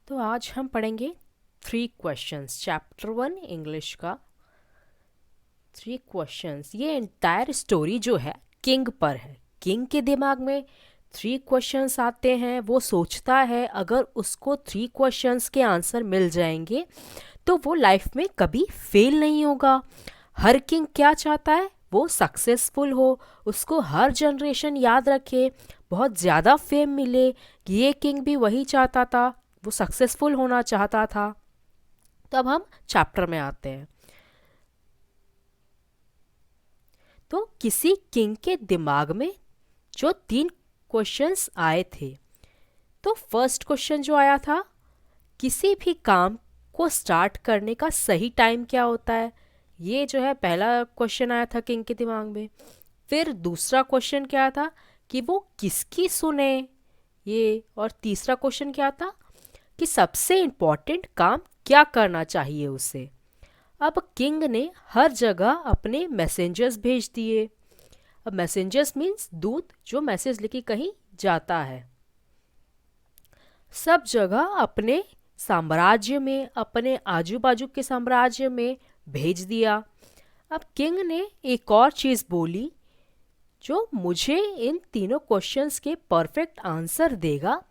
तो आज हम पढ़ेंगे 3 क्वेश्चंस, चैप्टर 1 इंग्लिश का। 3 क्वेश्चंस, ये एंटायर स्टोरी जो है किंग पर है। किंग के दिमाग में 3 क्वेश्चंस आते हैं। वो सोचता है अगर उसको 3 क्वेश्चंस के आंसर मिल जाएंगे तो वो लाइफ में कभी फेल नहीं होगा। हर किंग क्या चाहता है? वो सक्सेसफुल हो, उसको हर जनरेशन याद रखे, बहुत ज़्यादा फेम मिले। ये किंग भी वही चाहता था, वो सक्सेसफुल होना चाहता था। तो अब हम चैप्टर में आते हैं। तो किसी किंग के दिमाग में जो 3 क्वेश्चंस आए थे, तो फर्स्ट क्वेश्चन जो आया था, किसी भी काम को स्टार्ट करने का सही टाइम क्या होता है? ये जो है पहला क्वेश्चन आया था किंग के दिमाग में। फिर दूसरा क्वेश्चन क्या था कि वो किसकी सुने, ये। और तीसरा क्वेश्चन क्या था कि सबसे इम्पोर्टेंट काम क्या करना चाहिए उसे। अब किंग ने हर जगह अपने मैसेंजर्स भेज दिए। अब मैसेंजर्स मीन्स दूत जो मैसेज लेके कहीं जाता है। सब जगह अपने साम्राज्य में, अपने आजू बाजू के साम्राज्य में भेज दिया। अब किंग ने एक और चीज़ बोली, जो मुझे इन तीनों क्वेश्चंस के परफेक्ट आंसर देगा,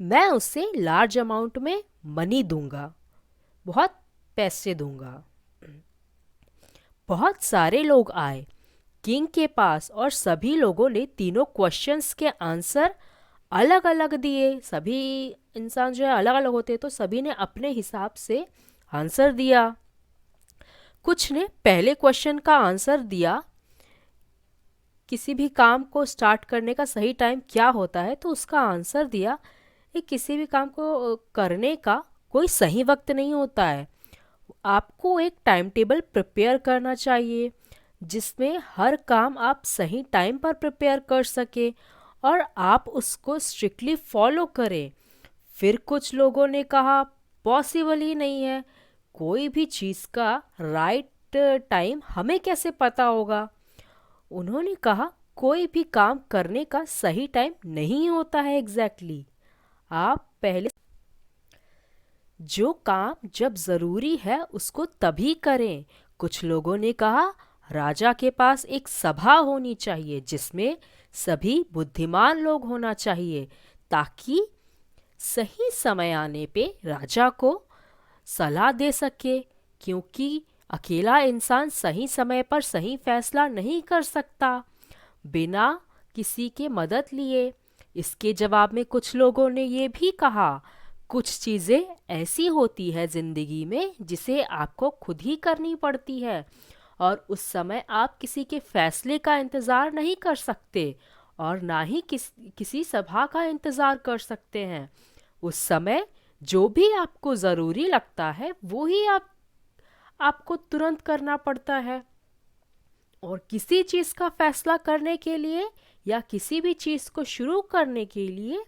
मैं उसे लार्ज अमाउंट में मनी दूंगा, बहुत पैसे दूंगा। बहुत सारे लोग आए किंग के पास और सभी लोगों ने तीनों क्वेश्चंस के आंसर अलग अलग दिए। सभी इंसान जो है अलग अलग होते हैं, तो सभी ने अपने हिसाब से आंसर दिया। कुछ ने पहले क्वेश्चन का आंसर दिया, किसी भी काम को स्टार्ट करने का सही टाइम क्या होता है, तो उसका आंसर दिया कि किसी भी काम को करने का कोई सही वक्त नहीं होता है। आपको एक टाइम टेबल प्रिपेयर करना चाहिए जिसमें हर काम आप सही टाइम पर प्रिपेयर कर सके और आप उसको स्ट्रिक्टली फॉलो करें। फिर कुछ लोगों ने कहा पॉसिबल ही नहीं है, कोई भी चीज़ का राइट टाइम हमें कैसे पता होगा। उन्होंने कहा कोई भी काम करने का सही टाइम नहीं होता है एग्जैक्टली। आप पहले जो काम जब ज़रूरी है उसको तभी करें। कुछ लोगों ने कहा राजा के पास एक सभा होनी चाहिए जिसमें सभी बुद्धिमान लोग होना चाहिए, ताकि सही समय आने पे राजा को सलाह दे सके, क्योंकि अकेला इंसान सही समय पर सही फैसला नहीं कर सकता बिना किसी के मदद लिए। इसके जवाब में कुछ लोगों ने ये भी कहा कुछ चीज़ें ऐसी होती है ज़िंदगी में जिसे आपको खुद ही करनी पड़ती है, और उस समय आप किसी के फैसले का इंतज़ार नहीं कर सकते और ना ही किसी सभा का इंतज़ार कर सकते हैं। उस समय जो भी आपको ज़रूरी लगता है वो ही आपको तुरंत करना पड़ता है। और किसी चीज़ का फैसला करने के लिए या किसी भी चीज़ को शुरू करने के लिए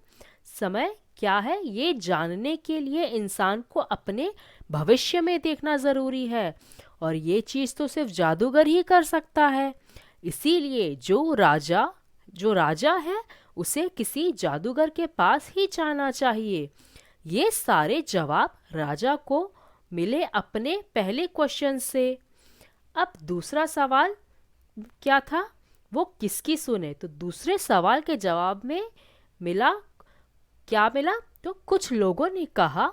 समय क्या है ये जानने के लिए इंसान को अपने भविष्य में देखना ज़रूरी है, और ये चीज़ तो सिर्फ जादूगर ही कर सकता है। इसीलिए जो राजा है उसे किसी जादूगर के पास ही जाना चाहिए। ये सारे जवाब राजा को मिले अपने पहले क्वेश्चन से। अब दूसरा सवाल क्या था, वो किसकी सुने? तो दूसरे सवाल के जवाब में मिला, क्या मिला? तो कुछ लोगों ने कहा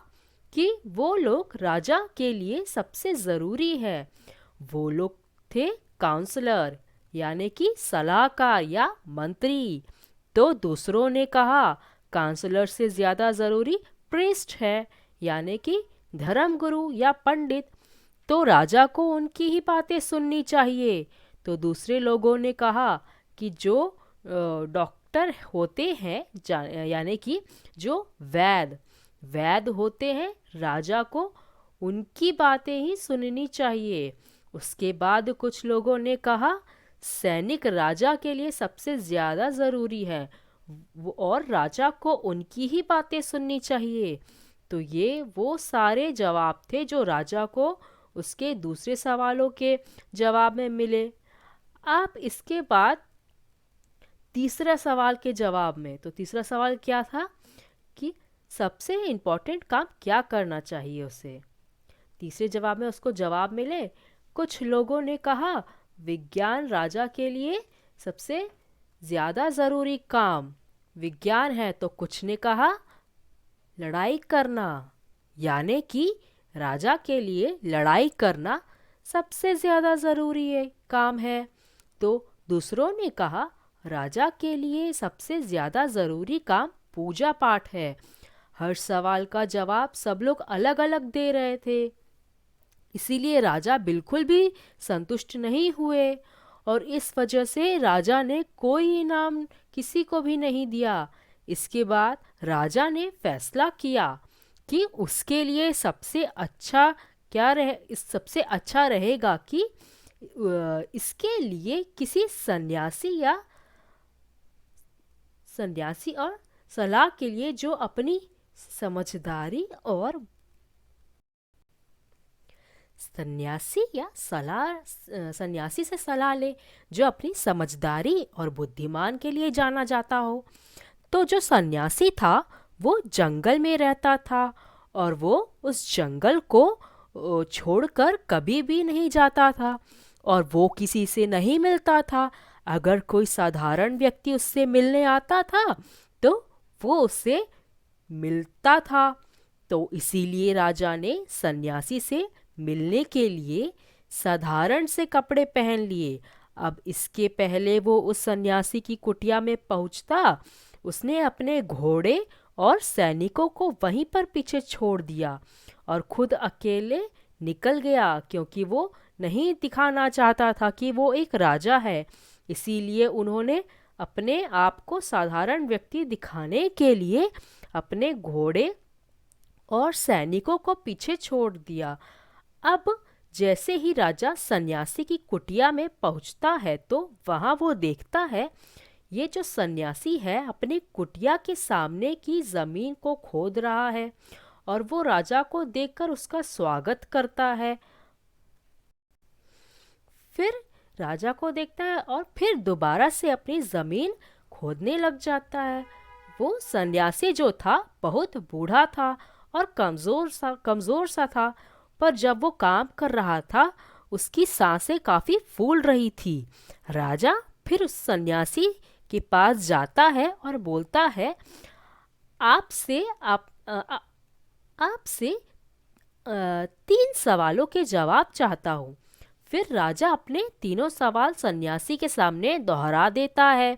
कि वो लोग राजा के लिए सबसे ज़रूरी है। वो लोग थे काउंसलर, यानी कि सलाहकार या मंत्री। तो दूसरों ने कहा काउंसलर से ज़्यादा ज़रूरी प्रीस्ट है, यानी कि धर्मगुरु या पंडित। तो राजा को उनकी ही बातें सुननी चाहिए। तो दूसरे लोगों ने कहा कि जो डॉक्टर होते हैं, यानी कि जो वैद होते हैं, राजा को उनकी बातें ही सुननी चाहिए। उसके बाद कुछ लोगों ने कहा सैनिक राजा के लिए सबसे ज़्यादा ज़रूरी है, और राजा को उनकी ही बातें सुननी चाहिए। तो ये वो सारे जवाब थे जो राजा को उसके दूसरे सवालों के जवाब में मिले। आप इसके बाद तीसरा सवाल के जवाब में, तो तीसरा सवाल क्या था कि सबसे इम्पोर्टेंट काम क्या करना चाहिए उसे। तीसरे जवाब में उसको जवाब मिले, कुछ लोगों ने कहा विज्ञान राजा के लिए सबसे ज़्यादा ज़रूरी काम विज्ञान है, तो कुछ ने कहा लड़ाई करना, यानी कि राजा के लिए लड़ाई करना सबसे ज़्यादा ज़रूरी है काम है। तो दूसरों ने कहा राजा के लिए सबसे ज़्यादा ज़रूरी काम पूजा पाठ है। हर सवाल का जवाब सब लोग अलग अलग दे रहे थे, इसीलिए राजा बिल्कुल भी संतुष्ट नहीं हुए और इस वजह से राजा ने कोई इनाम किसी को भी नहीं दिया। इसके बाद राजा ने फैसला किया कि उसके लिए सबसे अच्छा क्या रहे, इस सबसे अच्छा रहेगा कि इसके लिए किसी सन्यासी और सलाह के लिए जो अपनी समझदारी और सन्यासी से सलाह ले, जो अपनी समझदारी और बुद्धिमान के लिए जाना जाता हो। तो जो सन्यासी था वो जंगल में रहता था और वो उस जंगल को छोड़कर कभी भी नहीं जाता था और वो किसी से नहीं मिलता था। अगर कोई साधारण व्यक्ति उससे मिलने आता था तो वो उससे मिलता था। तो इसीलिए राजा ने सन्यासी से मिलने के लिए साधारण से कपड़े पहन लिए। अब इसके पहले वो उस सन्यासी की कुटिया में पहुंचता, उसने अपने घोड़े और सैनिकों को वहीं पर पीछे छोड़ दिया और खुद अकेले निकल गया, क्योंकि वो नहीं दिखाना चाहता था कि वो एक राजा है। इसीलिए उन्होंने अपने आप को साधारण व्यक्ति दिखाने के लिए अपने घोड़े और सैनिकों को पीछे छोड़ दिया। अब जैसे ही राजा सन्यासी की कुटिया में पहुंचता है तो वहां वो देखता है ये जो सन्यासी है अपनी कुटिया के सामने की जमीन को खोद रहा है और वो राजा को देखकर उसका स्वागत करता है। फिर राजा को देखता है और फिर दोबारा से अपनी जमीन खोदने लग जाता है। वो सन्यासी जो था बहुत बूढ़ा था और कमजोर सा था, पर जब वो काम कर रहा था उसकी सांसें काफी फूल रही थी। राजा फिर उस सन्यासी के पास जाता है और बोलता है, आपसे आप आपसे 3 सवालों के जवाब चाहता हूँ। फिर राजा अपने तीनों सवाल सन्यासी के सामने दोहरा देता है।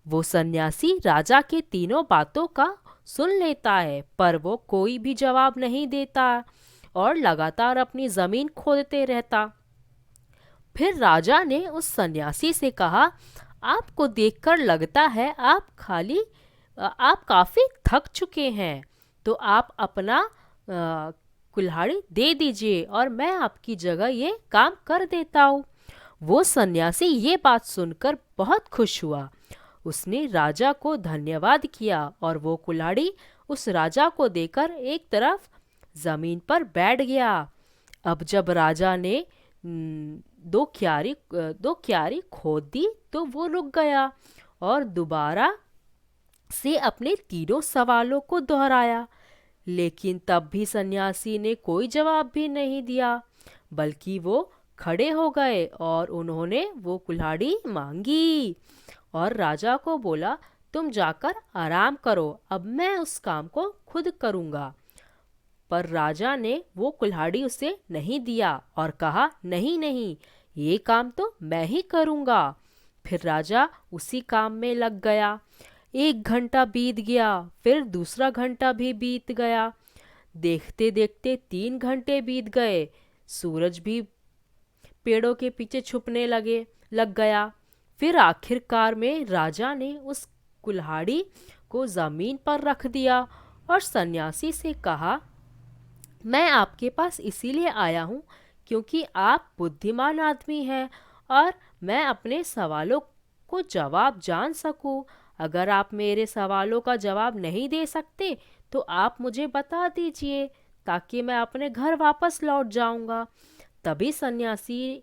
वो सन्यासी राजा के तीनों बातों का सुन लेता है, पर वो कोई भी जवाब नहीं देता और लगातार अपनी जमीन खोदते रहता। फिर राजा ने उस सन्यासी से कहा, आपको देखकर लगता है आप काफी थक चुके हैं, तो आप अपना कुल्हाड़ी दे दीजिए और मैं आपकी जगह ये काम कर देता हूँ। वो सन्यासी ये बात सुनकर बहुत खुश हुआ। उसने राजा को धन्यवाद किया और वो कुल्हाड़ी उस राजा को देकर एक तरफ जमीन पर बैठ गया। अब जब राजा ने दो क्यारी खोद दी तो वो रुक गया और दोबारा से अपने तीनों सवालों को दोहराया, लेकिन तब भी सन्यासी ने कोई जवाब भी नहीं दिया, बल्कि वो खड़े हो गए और उन्होंने वो कुल्हाड़ी मांगी और राजा को बोला, तुम जाकर आराम करो, अब मैं उस काम को खुद करूँगा। पर राजा ने वो कुल्हाड़ी उसे नहीं दिया और कहा, नहीं नहीं, ये काम तो मैं ही करूँगा। फिर राजा उसी काम में लग गया। 1 घंटा बीत गया, फिर दूसरा घंटा भी बीत गया। देखते देखते 3 घंटे बीत गए। सूरज भी पेड़ों के पीछे छुपने लग गया। फिर आखिरकार में राजा ने उस कुल्हाड़ी को जमीन पर रख दिया और सन्यासी से कहा, मैं आपके पास इसीलिए आया हूँ क्योंकि आप बुद्धिमान आदमी हैं और मैं अपने सवालों को जवाब जान सकूं। अगर आप मेरे सवालों का जवाब नहीं दे सकते तो आप मुझे बता दीजिए ताकि मैं अपने घर वापस लौट जाऊंगा। तभी सन्यासी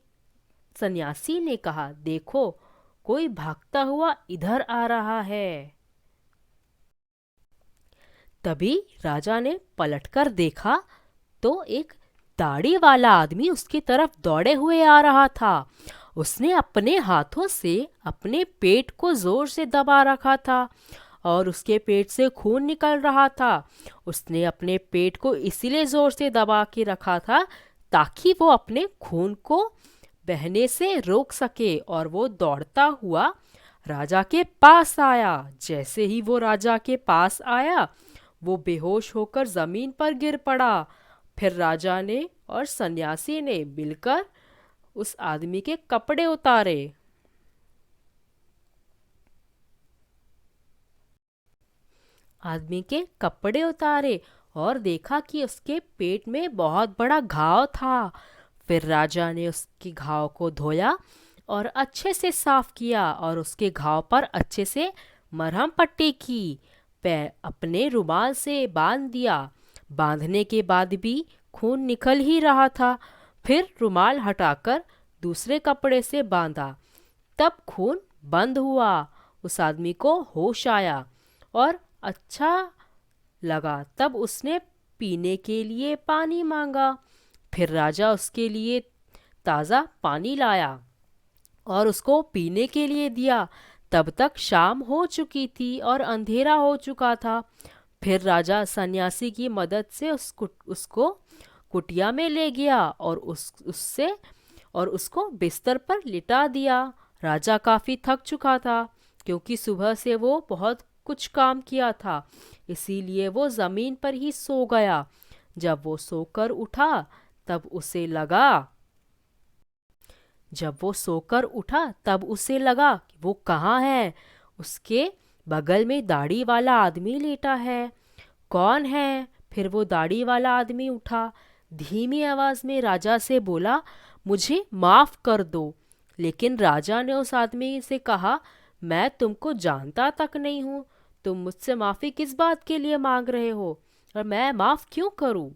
ने कहा, देखो, कोई भागता हुआ इधर आ रहा है। तभी राजा ने पलटकर देखा तो एक दाढ़ी वाला आदमी उसकी तरफ दौड़े हुए आ रहा था। उसने अपने हाथों से अपने पेट को जोर से दबा रखा था और उसके पेट से खून निकल रहा था। उसने अपने पेट को इसीलिए जोर से दबा के रखा था ताकि वो अपने खून को बहने से रोक सके, और वो दौड़ता हुआ राजा के पास आया। जैसे ही वो राजा के पास आया, वो बेहोश होकर जमीन पर गिर पड़ा। फिर राजा ने और सन्यासी ने मिलकर उस आदमी के कपड़े उतारे। आदमी के कपड़े उतारे और देखा कि उसके पेट में बहुत बड़ा घाव था। फिर राजा ने उसके घाव को धोया और अच्छे से साफ किया और उसके घाव पर अच्छे से मरहम पट्टी की। पैर अपने रुमाल से बांध दिया। बांधने के बाद भी खून निकल ही रहा था। फिर रुमाल हटाकर दूसरे कपड़े से बांधा। तब खून बंद हुआ। उस आदमी को होश आया और अच्छा लगा। तब उसने पीने के लिए पानी मांगा। फिर राजा उसके लिए ताज़ा पानी लाया और उसको पीने के लिए दिया। तब तक शाम हो चुकी थी और अंधेरा हो चुका था। फिर राजा सन्यासी की मदद से उसको कुटिया में ले गया और उसको बिस्तर पर लिटा दिया। राजा काफ़ी थक चुका था क्योंकि सुबह से वो बहुत कुछ काम किया था, इसीलिए वो ज़मीन पर ही सो गया। जब वो सोकर उठा तब उसे लगा जब वो सोकर उठा तब उसे लगा कि वो कहाँ है। उसके बगल में दाढ़ी वाला आदमी लेटा है। कौन है? फिर वो दाढ़ी वाला आदमी उठा, धीमी आवाज में राजा से बोला, मुझे माफ कर दो। लेकिन राजा ने उस आदमी से कहा, मैं तुमको जानता तक नहीं हूँ, तुम मुझसे माफी किस बात के लिए मांग रहे हो और मैं माफ क्यों करूँ?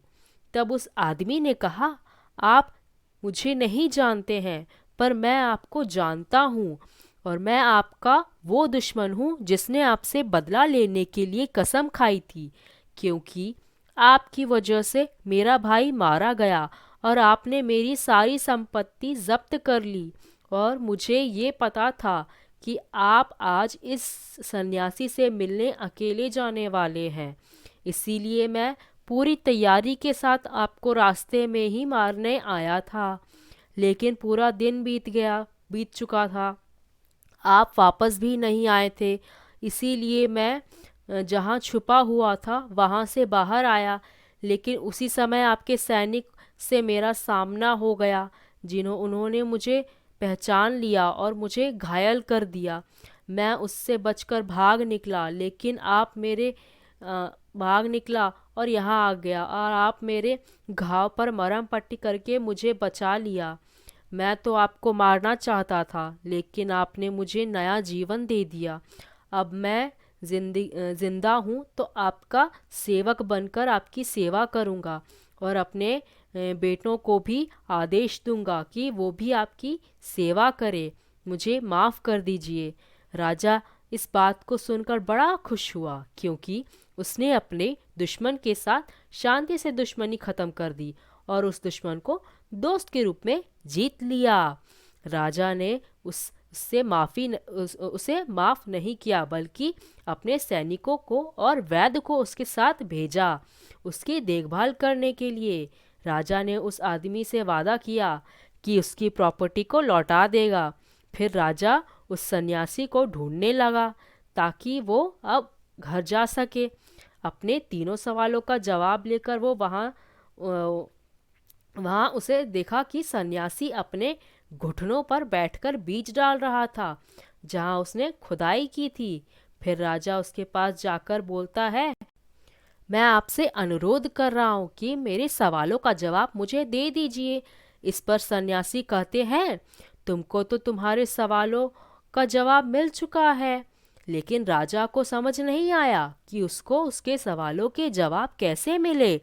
तब उस आदमी ने कहा, आप मुझे नहीं जानते हैं पर मैं आपको जानता हूँ और मैं आपका वो दुश्मन हूँ जिसने आपसे बदला लेने के लिए कसम खाई थी, क्योंकि आपकी वजह से मेरा भाई मारा गया और आपने मेरी सारी संपत्ति जब्त कर ली। और मुझे ये पता था कि आप आज इस सन्यासी से मिलने अकेले जाने वाले हैं, इसीलिए मैं पूरी तैयारी के साथ आपको रास्ते में ही मारने आया था। लेकिन पूरा दिन बीत चुका था, आप वापस भी नहीं आए थे, इसीलिए मैं जहाँ छुपा हुआ था वहाँ से बाहर आया। लेकिन उसी समय आपके सैनिक से मेरा सामना हो गया, उन्होंने मुझे पहचान लिया और मुझे घायल कर दिया। मैं उससे बचकर भाग निकला, लेकिन आप मेरे भाग निकला और यहाँ आ गया और आप मेरे घाव पर मरहम पट्टी करके मुझे बचा लिया। मैं तो आपको मारना चाहता था, लेकिन आपने मुझे नया जीवन दे दिया। अब मैं जिंदा हूँ तो आपका सेवक बनकर आपकी सेवा करूँगा और अपने बेटों को भी आदेश दूंगा कि वो भी आपकी सेवा करे। मुझे माफ़ कर दीजिए। राजा इस बात को सुनकर बड़ा खुश हुआ, क्योंकि उसने अपने दुश्मन के साथ शांति से दुश्मनी ख़त्म कर दी और उस दुश्मन को दोस्त के रूप में जीत लिया। राजा ने उसे माफ़ नहीं किया, बल्कि अपने सैनिकों को और वैद्य को उसके साथ भेजा उसकी देखभाल करने के लिए। राजा ने उस आदमी से वादा किया कि उसकी प्रॉपर्टी को लौटा देगा। फिर राजा उस सन्यासी को ढूंढने लगा ताकि वो अब घर जा सके। अपने तीनों सवालों का जवाब लेकर वो वहाँ उसे देखा कि सन्यासी अपने घुटनों पर बैठकर बीज डाल रहा था जहाँ उसने खुदाई की थी। फिर राजा उसके पास जाकर बोलता है, मैं आपसे अनुरोध कर रहा हूँ कि मेरे सवालों का जवाब मुझे दे दीजिए। इस पर सन्यासी कहते हैं, तुमको तो तुम्हारे सवालों का जवाब मिल चुका है। लेकिन राजा को समझ नहीं आया कि उसको उसके सवालों के जवाब कैसे मिले।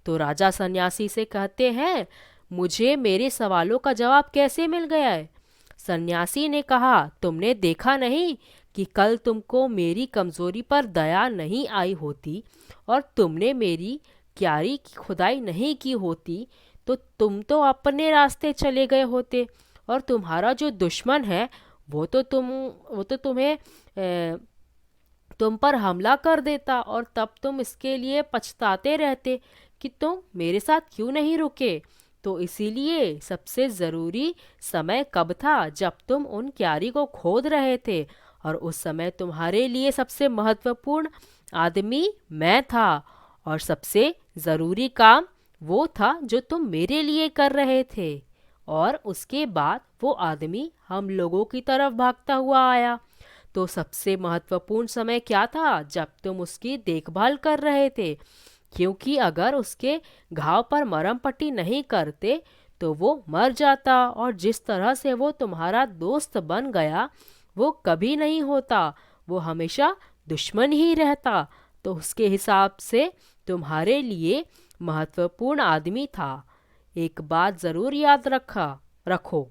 तो राजा सन्यासी से कहते हैं, मुझे मेरे सवालों का जवाब कैसे मिल गया है? सन्यासी ने कहा, तुमने देखा नहीं कि कल तुमको मेरी कमज़ोरी पर दया नहीं आई होती और तुमने मेरी क्यारी की खुदाई नहीं की होती, तो तुम तो अपने रास्ते चले गए होते और तुम्हारा जो दुश्मन है वो तो तुम्हें तुम पर हमला कर देता और तब तुम इसके लिए पछताते रहते कि तुम मेरे साथ क्यों नहीं रुके। तो इसीलिए सबसे ज़रूरी समय कब था, जब तुम उन क्यारी को खोद रहे थे, और उस समय तुम्हारे लिए सबसे महत्वपूर्ण आदमी मैं था, और सबसे ज़रूरी काम वो था जो तुम मेरे लिए कर रहे थे। और उसके बाद वो आदमी हम लोगों की तरफ भागता हुआ आया। तो सबसे महत्वपूर्ण समय क्या था, जब तुम उसकी देखभाल कर रहे थे, क्योंकि अगर उसके घाव पर मरहम पट्टी नहीं करते तो वो मर जाता, और जिस तरह से वो तुम्हारा दोस्त बन गया वो कभी नहीं होता, वो हमेशा दुश्मन ही रहता। तो उसके हिसाब से तुम्हारे लिए महत्वपूर्ण आदमी था। एक बात ज़रूर याद रखो,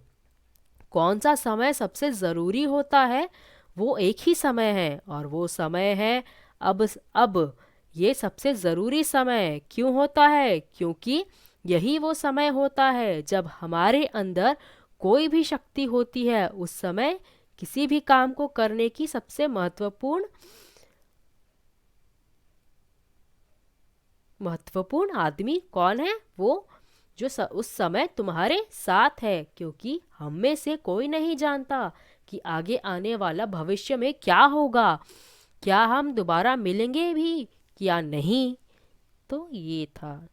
कौन सा समय सबसे ज़रूरी होता है, वो एक ही समय है, और वो समय है अब। ये सबसे ज़रूरी समय क्यों होता है, क्योंकि यही वो समय होता है जब हमारे अंदर कोई भी शक्ति होती है। उस समय किसी भी काम को करने की सबसे महत्वपूर्ण आदमी कौन है, वो जो उस समय तुम्हारे साथ है, क्योंकि हम में से कोई नहीं जानता कि आगे आने वाला भविष्य में क्या होगा, क्या हम दोबारा मिलेंगे भी या नहीं। तो ये था।